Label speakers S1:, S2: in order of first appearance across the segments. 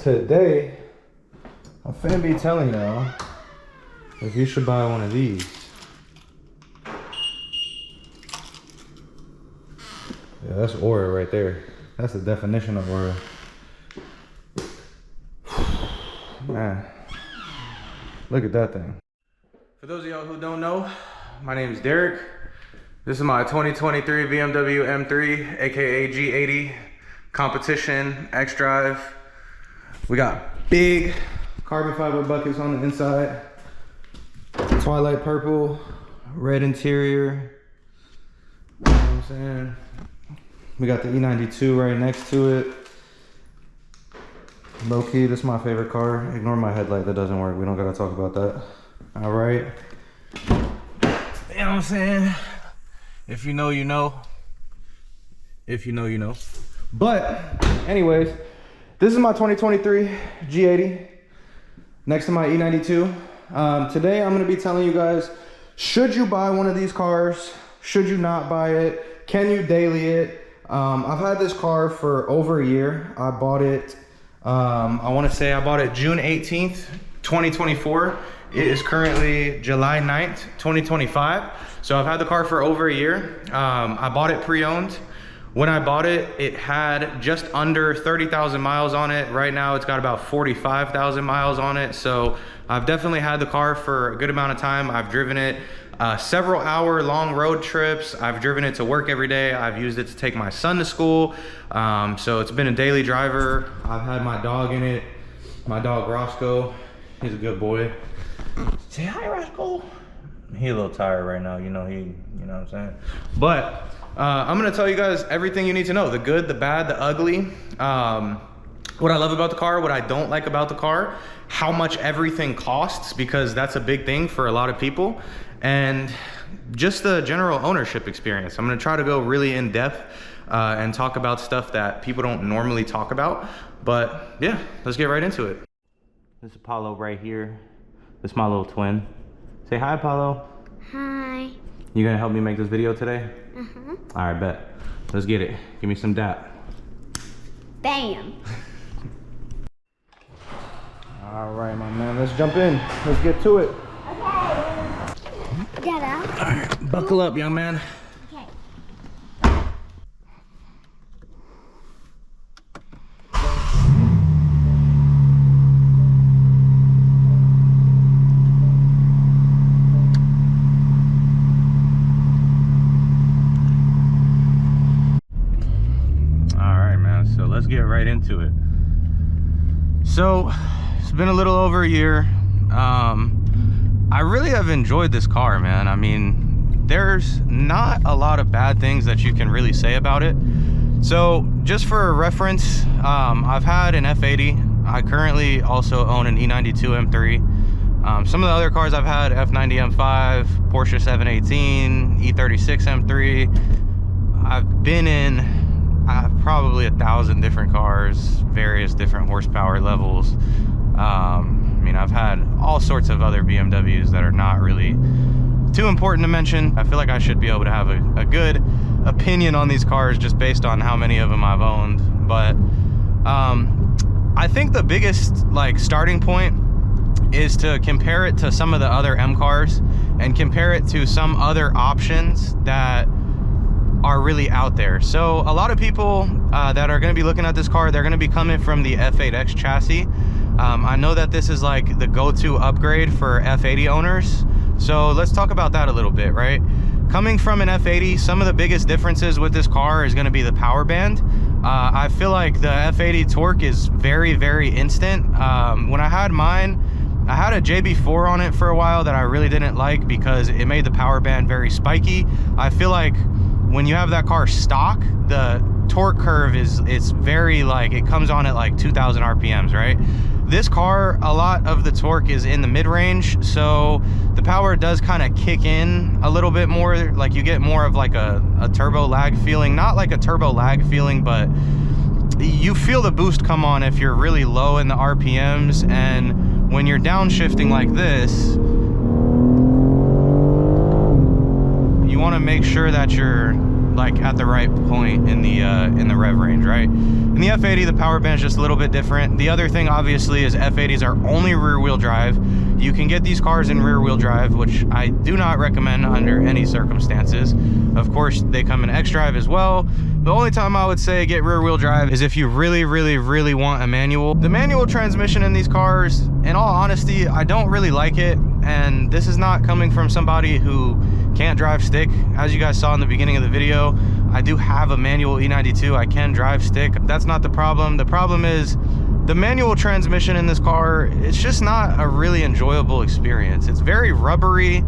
S1: today I'm finna be telling y'all if you should buy one of these. Yeah, that's aura right there. That's the definition of aura. Man, look at that thing. For those of y'all who don't know, my name is Derek. This is my 2023 BMW M3, aka G80 competition X Drive. We got big carbon fiber buckets on the inside, twilight purple, red interior. You know what I'm saying? We got the E92 right next to it. Low key, this is my favorite car. Ignore my headlight, that doesn't work. We don't gotta talk about that. All right. You know what I'm saying? If you know, you know. If you know, you know. But anyways, this is my 2023 G80 next to my E92. Today I'm gonna be telling you guys, should you buy one of these cars? Should you not buy it? Can you daily it? I've had this car for over a year. I bought it, I wanna say I bought it June 18th, 2024. It is currently July 9th, 2025. So I've had the car for over a year. I bought it pre-owned. When I bought it, it had just under 30,000 miles on it. Right now it's got about 45,000 miles on it. So I've definitely had the car for a good amount of time. I've driven it several hour long road trips. I've driven it to work every day. I've used it to take my son to school. So it's been a daily driver. I've had my dog in it. My dog Roscoe, he's a good boy. Say hi, Roscoe. He a little tired right now, you know what I'm saying? But I'm gonna tell you guys everything you need to know, the good, the bad, the ugly, what I love about the car, what I don't like about the car, how much everything costs, because that's a big thing for a lot of people, and just the general ownership experience. I'm gonna try to go really in depth and talk about stuff that people don't normally talk about. But yeah, let's get right into it. This is Apollo right here. This is my little twin. Say hi, Apollo.
S2: Hi.
S1: You gonna help me make this video today?
S2: Uh-huh.
S1: All right, bet. Let's get it. Give me some dap.
S2: Bam.
S1: All right, my man. Let's jump in. Let's get to it.
S2: Okay. Get out.
S1: All right, buckle up, young man.
S2: Okay.
S1: Let's get right into it. So it's been a little over a year. I really have enjoyed this car, man. I mean, there's not a lot of bad things that you can really say about it. So just for reference, I've had an F80. I currently also own an E92 M3. Some of the other cars I've had, F90 M5, Porsche 718, E36 M3. I've been in probably 1,000 different cars, various different horsepower levels. I mean, I've had all sorts of other BMWs that are not really too important to mention. I feel like I should be able to have a good opinion on these cars just based on how many of them I've owned. But I think the biggest starting point is to compare it to some of the other M cars and compare it to some other options that are really out there. So a lot of people that are going to be looking at this car, they're going to be coming from the F8X chassis. I know that this is like the go-to upgrade for F80 owners. So let's talk about that a little bit, right? Coming from an F80, some of the biggest differences with this car is going to be the power band. I feel like the F80 torque is very, very instant. When I had mine, I had a JB4 on it for a while that I really didn't like because it made the power band very spiky. I feel like when you have that car stock, the torque curve it's very it comes on at like 2,000 RPMs, right? This car, a lot of the torque is in the mid-range, so the power does kind of kick in a little bit more. Like you get more of like a turbo lag feeling, not like a turbo lag feeling, but you feel the boost come on if you're really low in the RPMs. And when you're downshifting like this, you want to make sure that you're like at the right point in the rev range, right? In the F80, the power band's just a little bit different. The other thing obviously is F80s are only rear wheel drive. You can get these cars in rear wheel drive, which I do not recommend under any circumstances. Of course, they come in X-Drive as well. The only time I would say get rear wheel drive is if you really, really, really want a manual. The manual transmission in these cars, in all honesty, I don't really like it. And this is not coming from somebody who can't drive stick. As you guys saw in the beginning of the video, I do have a manual E92. I can drive stick. That's not the problem. The problem is the manual transmission in this car, it's just not a really enjoyable experience. It's very rubbery.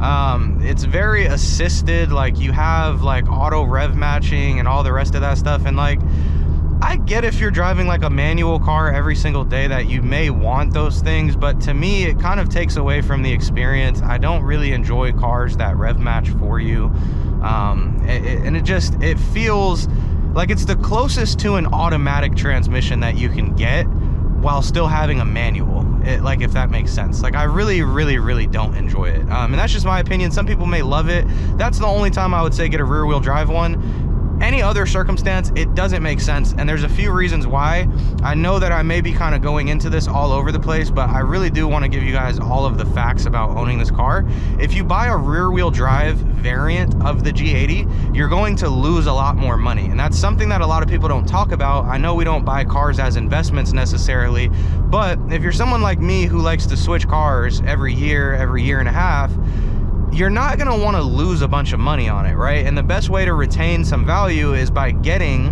S1: It's very assisted. Like, you have like auto rev matching and all the rest of that stuff. And like, I get if you're driving like a manual car every single day that you may want those things, but to me it kind of takes away from the experience. I don't really enjoy cars that rev match for you, and it feels like it's the closest to an automatic transmission that you can get while still having a manual. Like, if that makes sense. Like, I really, really, really don't enjoy it, and that's just my opinion. Some people may love it. That's the only time I would say get a rear wheel drive one. Any other circumstance, it doesn't make sense, and there's a few reasons why. I know that I may be kind of going into this all over the place, but I really do want to give you guys all of the facts about owning this car. If you buy a rear-wheel drive variant of the G80, you're going to lose a lot more money, and that's something that a lot of people don't talk about. I know we don't buy cars as investments necessarily, but if you're someone like me who likes to switch cars every year and a half, you're not going to want to lose a bunch of money on it, right? And the best way to retain some value is by getting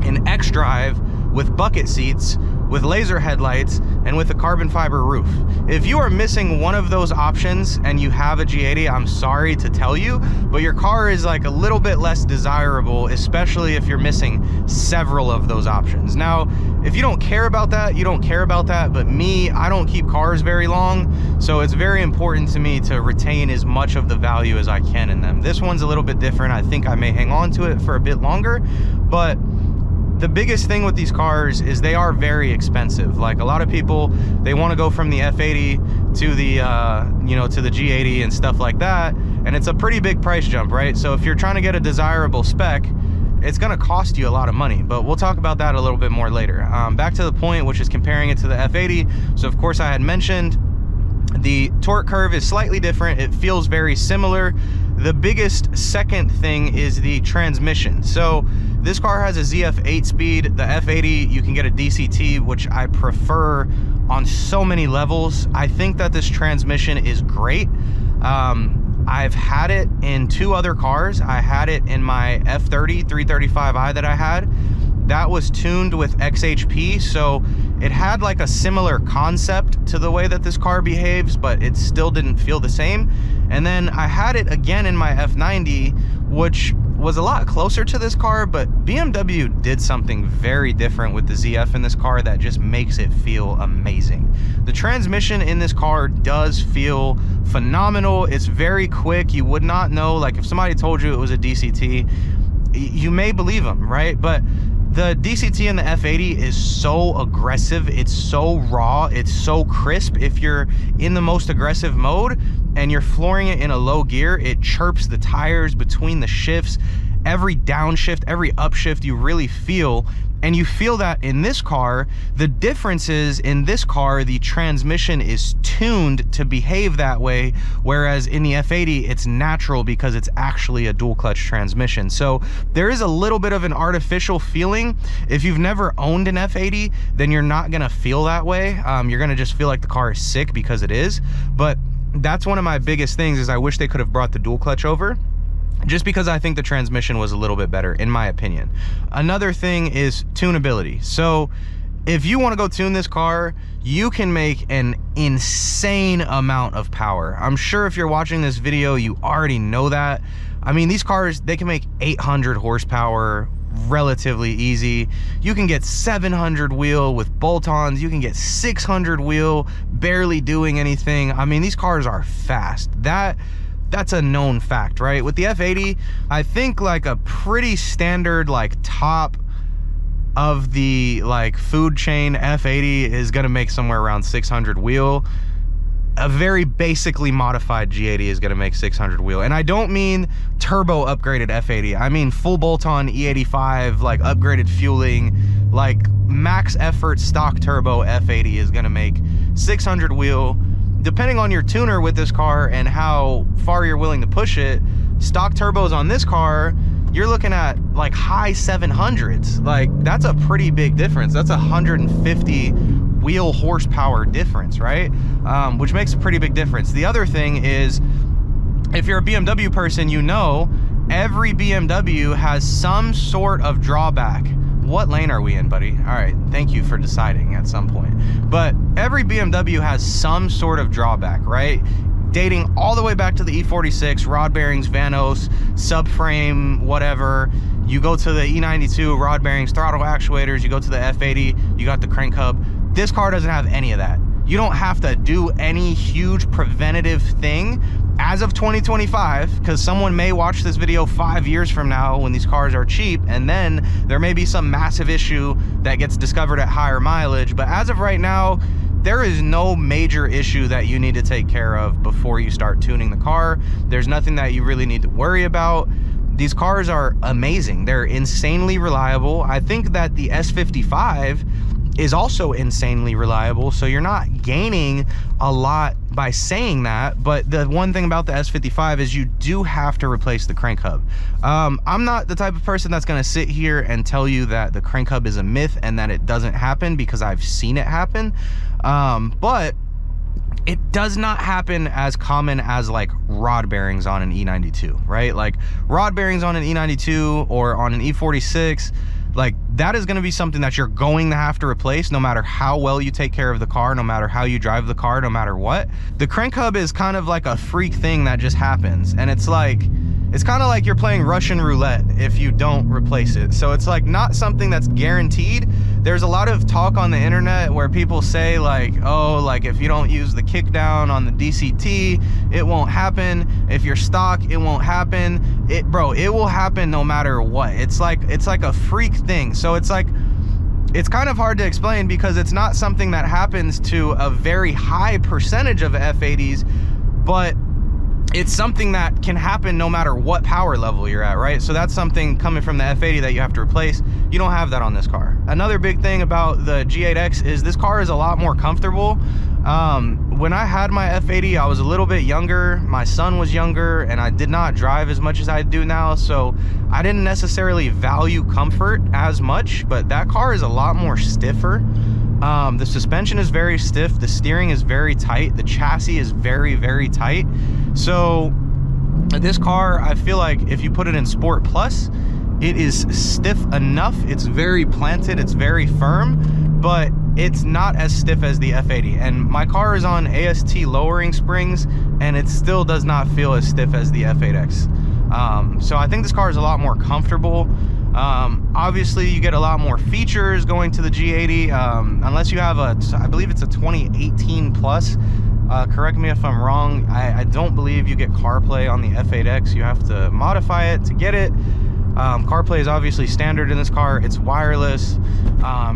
S1: an X-Drive with bucket seats, with laser headlights, and with a carbon fiber roof. If you are missing one of those options and you have a G80, I'm sorry to tell you, but your car is like a little bit less desirable, especially if you're missing several of those options. Now, if you don't care about that, you don't care about that, but me, I don't keep cars very long, so it's very important to me to retain as much of the value as I can in them. This one's a little bit different. I think I may hang on to it for a bit longer, but the biggest thing with these cars is they are very expensive. Like, a lot of people, they want to go from the F80 to the to the G80 and stuff like that, and it's a pretty big price jump, right? So if you're trying to get a desirable spec, it's going to cost you a lot of money, but we'll talk about that a little bit more later. Back to the point, which is comparing it to the F80. So of course I had mentioned the torque curve is slightly different. It feels very similar. The biggest second thing is the transmission. So this car has a ZF 8-speed. The F80, you can get a DCT, which I prefer on so many levels. I think that this transmission is great. I've had it in two other cars. I had it in my F30 335i that I had. That was tuned with XHP, so it had like a similar concept to the way that this car behaves, but it still didn't feel the same. And then I had it again in my F90, which was a lot closer to this car, but BMW did something very different with the ZF in this car that just makes it feel amazing. The transmission in this car does feel phenomenal. It's very quick. You would not know, like, if somebody told you it was a DCT, you may believe them, right? But the DCT in the F80 is so aggressive, it's so raw, it's so crisp. If you're in the most aggressive mode and you're flooring it in a low gear, it chirps the tires between the shifts. Every downshift, every upshift, you really feel, and you feel that in this car. The difference is, in this car, the transmission is tuned to behave that way, whereas in the F80, it's natural because it's actually a dual clutch transmission. So there is a little bit of an artificial feeling. If you've never owned an F80, then you're not gonna feel that way. You're gonna just feel like the car is sick because it is. But that's one of my biggest things, is I wish they could have brought the dual clutch over, just because I think the transmission was a little bit better, in my opinion. Another thing is tunability. So if you want to go tune this car, you can make an insane amount of power. I'm sure if you're watching this video, you already know that. I mean, these cars, they can make 800 horsepower relatively easy. You can get 700 wheel with bolt-ons. You can get 600 wheel barely doing anything. I mean, these cars are fast. That's a known fact, right? With the F80, I think like a pretty standard, like, top of the like food chain F80 is gonna make somewhere around 600 wheel. a very basically modified G80 is going to make 600 wheel. And I don't mean turbo upgraded F80. I mean full bolt-on E85, like upgraded fueling, like max effort stock turbo F80 is going to make 600 wheel. Depending on your tuner with this car and how far you're willing to push it, stock turbos on this car, you're looking at like high 700s. Like that's a pretty big difference. That's 150 wheel horsepower difference, right? Which makes a pretty big difference. The other thing is, if you're a BMW person, you know every BMW has some sort of drawback. What lane are we in, buddy? All right, thank you for deciding at some point. But every BMW has some sort of drawback, right? Dating all the way back to the E46, rod bearings, vanos, subframe, whatever. You go to the E92, rod bearings, throttle actuators. You go to the F80, you got the crank hub. This car doesn't have any of that. You don't have to do any huge preventative thing as of 2025, because someone may watch this video 5 years from now when these cars are cheap, and then there may be some massive issue that gets discovered at higher mileage. But as of right now, there is no major issue that you need to take care of before you start tuning the car. There's nothing that you really need to worry about. These cars are amazing. They're insanely reliable. I think that the S55 is also insanely reliable, so you're not gaining a lot by saying that. But the one thing about the S55 is you do have to replace the crank hub. I'm not the type of person that's going to sit here and tell you that the crank hub is a myth and that it doesn't happen, because I've seen it happen. But it does not happen as common as like rod bearings on an E92, right? Like rod bearings on an E92 or on an E46, like that is going to be something that you're going to have to replace no matter how well you take care of the car, no matter how you drive the car, no matter what. The crank hub is kind of like a freak thing that just happens, and it's kind of like you're playing Russian roulette if you don't replace it. So it's like not something that's guaranteed. There's a lot of talk on the internet where people say like, oh, like if you don't use the kick down on the DCT, it won't happen. If you're stock, it won't happen. Bro, it will happen no matter what. It's like a freak thing. So it's kind of hard to explain, because it's not something that happens to a very high percentage of F80s, but it's something that can happen no matter what power level you're at, right? So that's something coming from the F80 that you have to replace. You don't have that on this car. Another big thing about the G8X is this car is a lot more comfortable. When I had my F80, I was a little bit younger, my son was younger, and I did not drive as much as I do now, so I didn't necessarily value comfort as much, but that car is a lot more stiffer. The suspension is very stiff, the steering is very tight, the chassis is very, very tight. So this car, I feel like if you put it in Sport Plus, it is stiff enough. It's very planted, it's very firm, but it's not as stiff as the F80. And my car is on AST lowering springs, and it still does not feel as stiff as the F8X. So I think this car is a lot more comfortable. Obviously you get a lot more features going to the G80, unless you have I believe it's a 2018 plus. Correct me if I'm wrong. I don't believe you get CarPlay on the F8X. You have to modify it to get it. CarPlay is obviously standard in this car. It's wireless.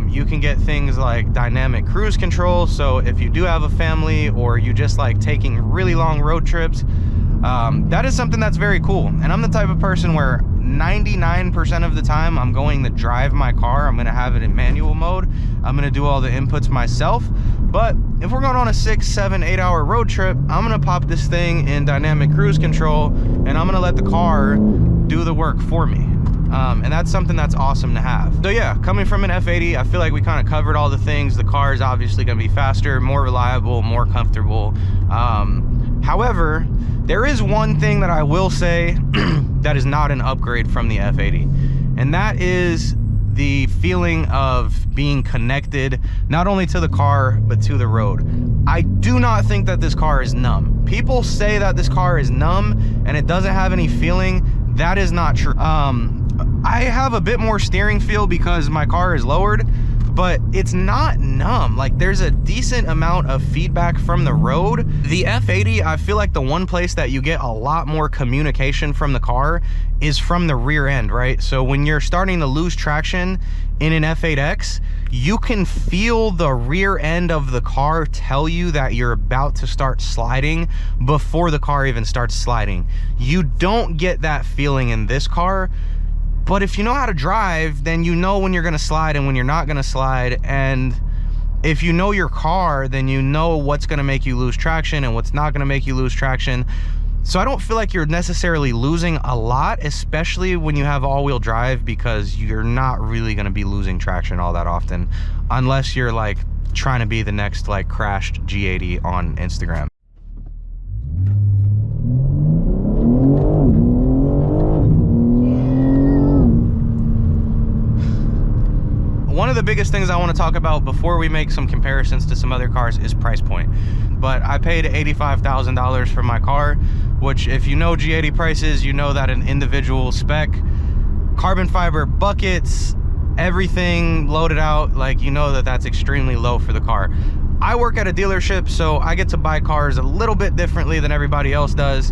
S1: You can get things like dynamic cruise control, so if you do have a family or you just like taking really long road trips, that is something that's very cool. And I'm the type of person where 99% of the time I'm going to drive my car. I'm going to have it in manual mode. I'm going to do all the inputs myself. But if we're going on a 6, 7, 8 hour road trip, I'm going to pop this thing in dynamic cruise control, and I'm going to let the car do the work for me. And that's something that's awesome to have. So yeah, coming from an F80, I feel like we kind of covered all the things. The car is obviously going to be faster, more reliable, more comfortable. However, there is one thing that I will say that is not an upgrade from the F80, and that is the feeling of being connected not only to the car but to the road. I do not think that this car is numb. People say that this car is numb and it doesn't have any feeling. That is not true. I have a bit more steering feel because my car is lowered, but it's not numb. Like, there's a decent amount of feedback from the road. The F80, I feel like the one place that you get a lot more communication from the car is from the rear end, right? So when you're starting to lose traction in an F8X, you can feel the rear end of the car tell you that you're about to start sliding before the car even starts sliding. You don't get that feeling in this car. But if you know how to drive, then you know when you're gonna slide and when you're not gonna slide. And if you know your car, then you know what's gonna make you lose traction and what's not gonna make you lose traction. So I don't feel like you're necessarily losing a lot, especially when you have all-wheel drive, because you're not really gonna be losing traction all that often, unless you're like trying to be the next like crashed G80 on Instagram. One of the biggest things I want to talk about before we make some comparisons to some other cars is price point. But I paid $85,000 for my car, which, if you know G80 prices, you know that an individual spec, carbon fiber buckets, everything loaded out, like, you know that that's extremely low for the car. I work at a dealership, so I get to buy cars a little bit differently than everybody else does.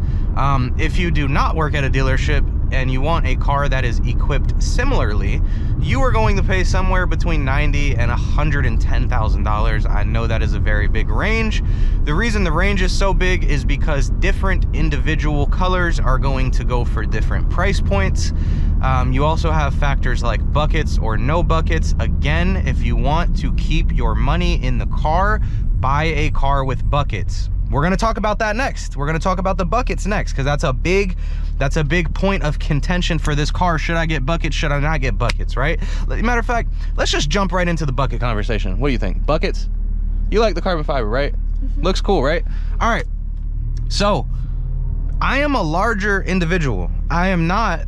S1: If you do not work at a dealership and you want a car that is equipped similarly, you are going to pay somewhere between $90,000 and $110,000. I know that is a very big range. The reason the range is so big is because different individual colors are going to go for different price points. You also have factors like buckets or no buckets. Again, if you want to keep your money in the car, buy a car with buckets. We're going to talk about that next. We're going to talk about the buckets next, because that's a big point of contention for this car. Should I get buckets? Should I not get buckets, right? Matter of fact, let's just jump right into the bucket conversation. What do you think? Buckets? You like the carbon fiber, right? Looks cool, right? All right. So I am a larger individual. I am not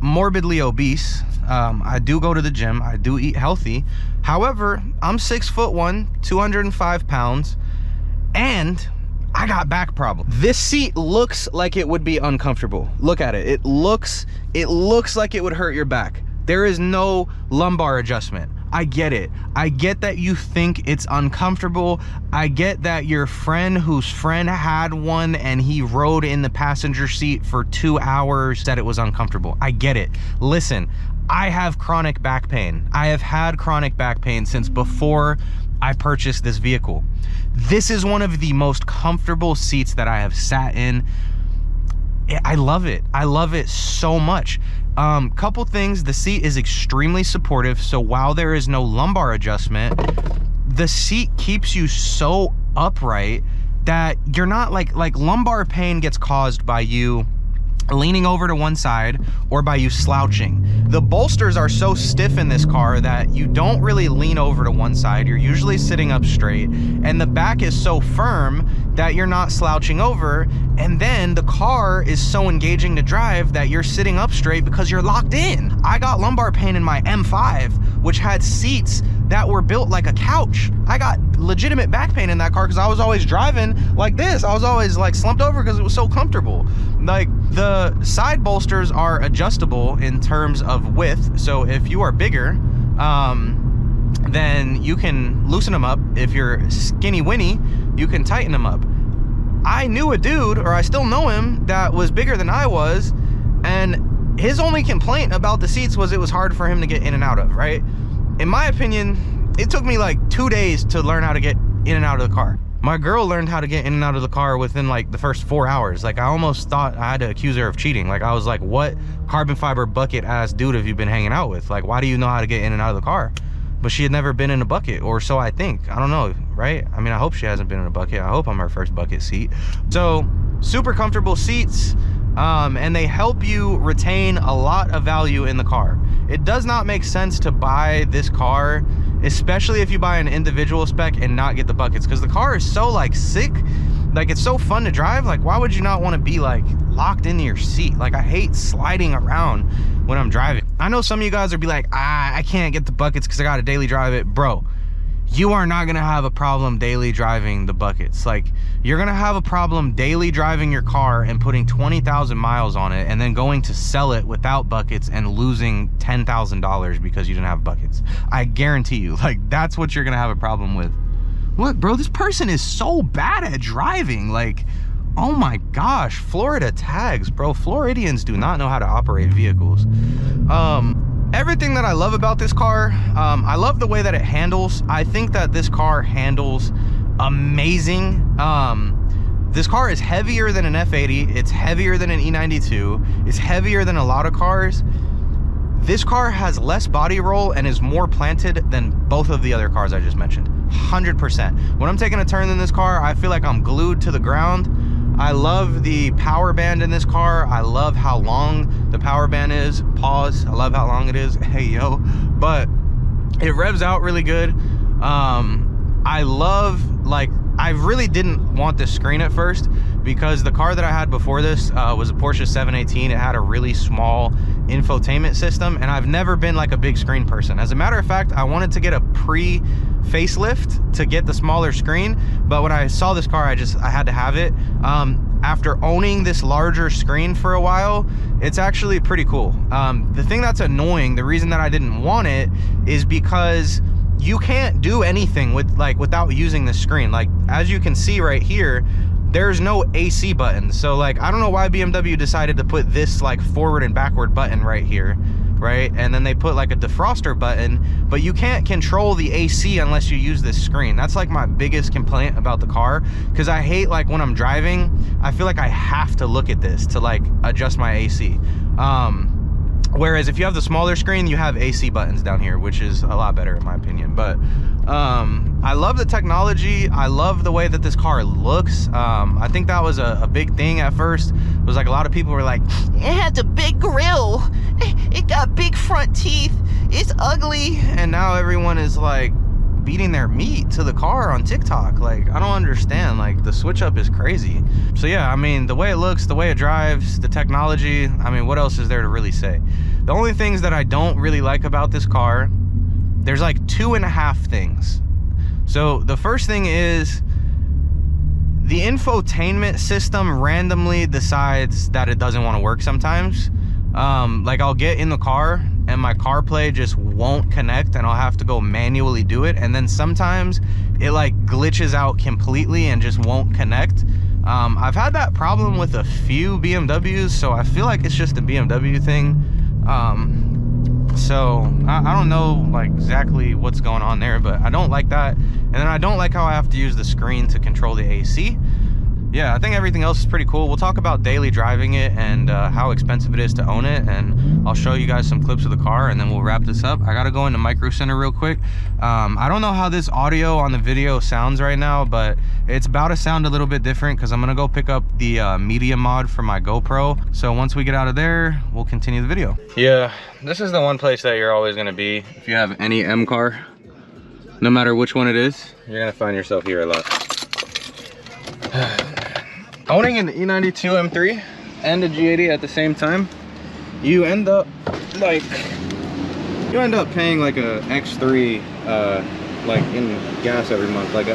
S1: morbidly obese. I do go to the gym. I do eat healthy. However, I'm 6'1", 205 pounds, and I got back problems. This seat looks like it would be uncomfortable. Look at it. It looks like it would hurt your back. There is no lumbar adjustment. I get it. I get that you think it's uncomfortable. I get that your friend whose friend had one and he rode in the passenger seat for 2 hours said it was uncomfortable. I get it. Listen, I have chronic back pain. I have had chronic back pain since before I purchased this vehicle. This is one of the most comfortable seats that I have sat in. I love it. I love it so much. Couple things, the seat is extremely supportive. So while there is no lumbar adjustment, the seat keeps you so upright that you're not like lumbar pain gets caused by you leaning over to one side or by you slouching. The bolsters are so stiff in this car that you don't really lean over to one side. You're usually sitting up straight, and the back is so firm that you're not slouching over. And then the car is so engaging to drive that you're sitting up straight because you're locked in. I got lumbar pain in my M5, which had seats that were built like a couch. I got legitimate back pain in that car because I was always driving like this. I was always like slumped over because it was so comfortable. Like, the side bolsters are adjustable in terms of width. So if you are bigger, then you can loosen them up. If you're skinny winny, you can tighten them up. I knew a dude, or I still know him, that was bigger than I was, and his only complaint about the seats was it was hard for him to get in and out of, right? In my opinion, it took me like 2 days to learn how to get in and out of the car. My girl learned how to get in and out of the car within like the first 4 hours. Like, I almost thought I had to accuse her of cheating. Like, I was like, what carbon fiber bucket ass dude have you been hanging out with? Like, why do you know how to get in and out of the car? But she had never been in a bucket, or so I think. I don't know, right? I mean, I hope she hasn't been in a bucket. I hope I'm her first bucket seat. So, super comfortable seats, and they help you retain a lot of value in the car. It does not make sense to buy this car, especially if you buy an individual spec and not get the buckets, because the car is so like sick. Like, it's so fun to drive. Like, why would you not want to be like locked into your seat? Like, I hate sliding around when I'm driving. I know some of you guys would be like, I can't get the buckets because I got to daily drive it. Bro, you are not gonna have a problem daily driving the buckets. Like, you're gonna have a problem daily driving your car and putting 20,000 miles on it and then going to sell it without buckets and losing $10,000 because you didn't have buckets. I guarantee you, like, that's what you're gonna have a problem with. Look, bro, this person is so bad at driving. Like, oh my gosh, Florida tags, bro. Floridians do not know how to operate vehicles. Everything that I love about this car, I love the way that it handles. I think that this car handles amazing. This car is heavier than an F80. It's heavier than an E92. It's heavier than a lot of cars. This car has less body roll and is more planted than both of the other cars I just mentioned. 100%. When I'm taking a turn in this car, I feel like I'm glued to the ground. I love the power band in this car. I love how long the power band is. Pause. I love how long it is. Hey, yo. But it revs out really good. I love, like, I really didn't want this screen at first because the car that I had before this was a Porsche 718. It had a really small infotainment system, and I've never been like a big screen person. As a matter of fact, I wanted to get a facelift to get the smaller screen, but when I saw this car, I had to have it. After owning this larger screen for a while, it's actually pretty cool. The thing that's annoying, the reason that I didn't want it, is because you can't do anything without using the screen. Like, as you can see right here, there's no AC button. So like, I don't know why BMW decided to put this like forward and backward button right here, right? And then they put like a defroster button, but you can't control the AC unless you use this screen. That's like my biggest complaint about the car, because I hate, like, when I'm driving, I feel like I have to look at this to like adjust my AC. Whereas if you have the smaller screen, you have AC buttons down here, which is a lot better in my opinion. But I love the technology. I love the way that this car looks. I think that was a big thing at first. It was like a lot of people were like, it has a big grill, it got big front teeth, it's ugly. And now everyone is like beating their meat to the car on TikTok. Like, I don't understand. Like, the switch up is crazy. So yeah, I mean, the way it looks, the way it drives, the technology, I mean, what else is there to really say? The only things that I don't really like about this car, there's like 2.5 things. So the first thing is the infotainment system randomly decides that it doesn't want to work sometimes. Like, I'll get in the car and my CarPlay just won't connect and I'll have to go manually do it. And then sometimes it like glitches out completely and just won't connect. I've had that problem with a few BMWs, so I feel like it's just a BMW thing. So I don't know like exactly what's going on there, but I don't like that. And then I don't like how I have to use the screen to control the AC. Yeah, I think everything else is pretty cool. We'll talk about daily driving it and how expensive it is to own it, and I'll show you guys some clips of the car, and then we'll wrap this up. I gotta go into Micro Center real quick. I don't know how this audio on the video sounds right now, but it's about to sound a little bit different because I'm gonna go pick up the media mod for my GoPro. So once we get out of there, we'll continue the video. Yeah, this is the one place that you're always gonna be if you have any M car. No matter which one it is, you're gonna find yourself here a lot. Owning an E92 M3 and a G80 at the same time, you end up paying like a X3 like in gas every month. Like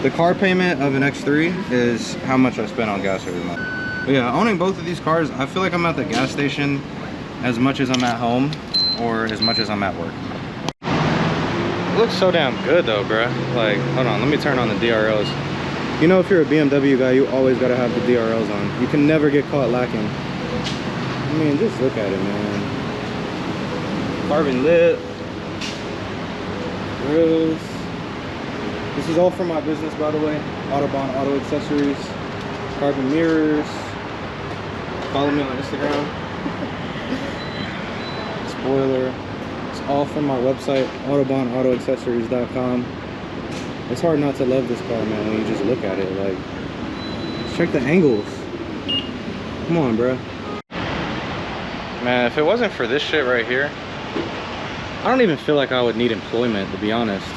S1: the car payment of an X3 is how much I spend on gas every month. But yeah, owning both of these cars, I feel like I'm at the gas station as much as I'm at home or as much as I'm at work. It looks so damn good though, bruh. Like, hold on, let me turn on the DRLs. You know, if you're a BMW guy, you always gotta have the DRLs on. You can never get caught lacking. I mean, just look at it, man. Carbon lip. Grills. This is all from my business, by the way. Autobahn Auto Accessories. Carbon mirrors. Follow me on Instagram. Spoiler. It's all from my website, autobahnautoaccessories.com. It's hard not to love this car, man, when you just look at it. Like, let's check the angles. Come on, bro. Man, if it wasn't for this shit right here, I don't even feel like I would need employment, to be honest.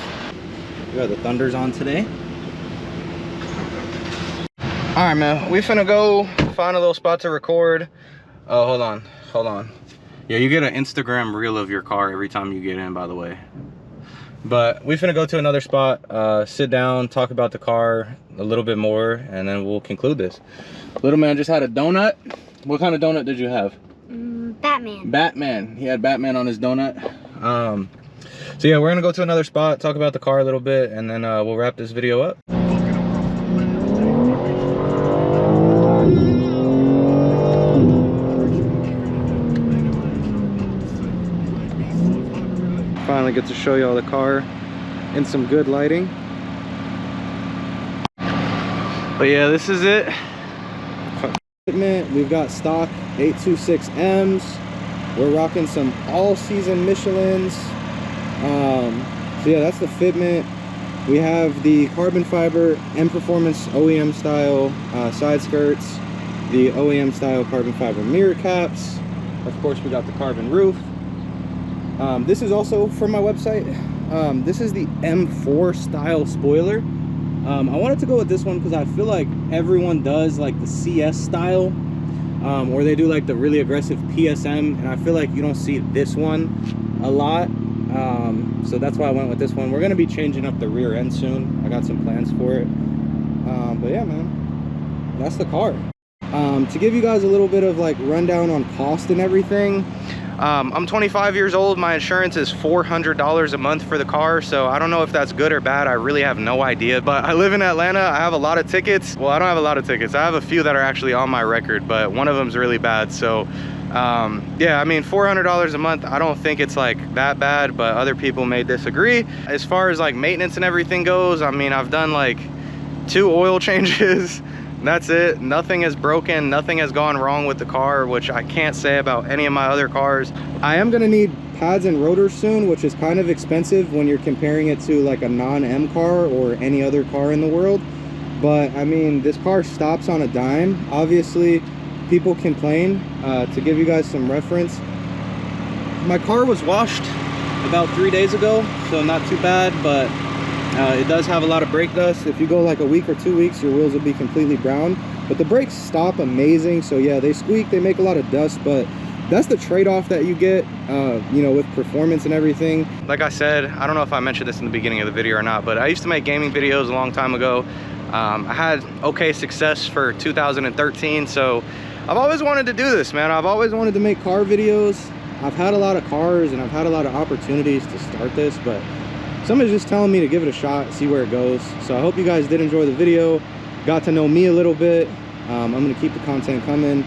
S1: We got the Thunders on today. All right, man, we finna go find a little spot to record. Oh, hold on. Yeah, you get an Instagram reel of your car every time you get in, by the way. But we finna go to another spot, sit down, talk about the car a little bit more, and then we'll conclude this. Little man just had a donut. What kind of donut did you have?
S2: Batman.
S1: Batman. He had Batman on his donut. So yeah, we're gonna go to another spot, talk about the car a little bit, and then we'll wrap this video up. Finally get to show y'all the car in some good lighting. But yeah, this is it. We've got stock 826 M's. We're rocking some all-season Michelins. So yeah, that's the fitment. We have the carbon fiber M Performance OEM style side skirts, the OEM style carbon fiber mirror caps. Of course, we got the carbon roof. This is also from my website. This is the M4 style spoiler. I wanted to go with this one because I feel like everyone does like the CS style, or they do like the really aggressive PSM, and I feel like you don't see this one a lot. So that's why I went with this one. We're gonna be changing up the rear end soon. I got some plans for it. But yeah, man, that's the car. To give you guys a little bit of like rundown on cost and everything. I'm 25 years old. My insurance is $400 a month for the car, so I don't know if that's good or bad. I really have no idea. But I live in Atlanta. I have a lot of tickets. Well, I don't have a lot of tickets. I have a few that are actually on my record, but one of them's really bad. So yeah, I mean, $400 a month, I don't think it's like that bad, but other people may disagree. As far as like maintenance and everything goes, I mean, I've done like 2 oil changes. That's it. Nothing is broken, nothing has gone wrong with the car, which I can't say about any of my other cars. I am gonna need pads and rotors soon, which is kind of expensive when you're comparing it to like a non-M car or any other car in the world. But I mean, this car stops on a dime. Obviously people complain. To give you guys some reference, my car was washed about 3 days ago, so not too bad, but it does have a lot of brake dust. If you go like a week or 2 weeks, your wheels will be completely brown, but the brakes stop amazing. So yeah, they squeak, they make a lot of dust, but that's the trade-off that you get, you know, with performance and everything. Like I said, I don't know if I mentioned this in the beginning of the video or not, but I used to make gaming videos a long time ago. I had okay success for 2013, so I've always wanted to do this, man. I've always wanted to make car videos. I've had a lot of cars and I've had a lot of opportunities to start this, but somebody's just telling me to give it a shot, see where it goes. So I hope you guys did enjoy the video, got to know me a little bit. I'm gonna keep the content coming.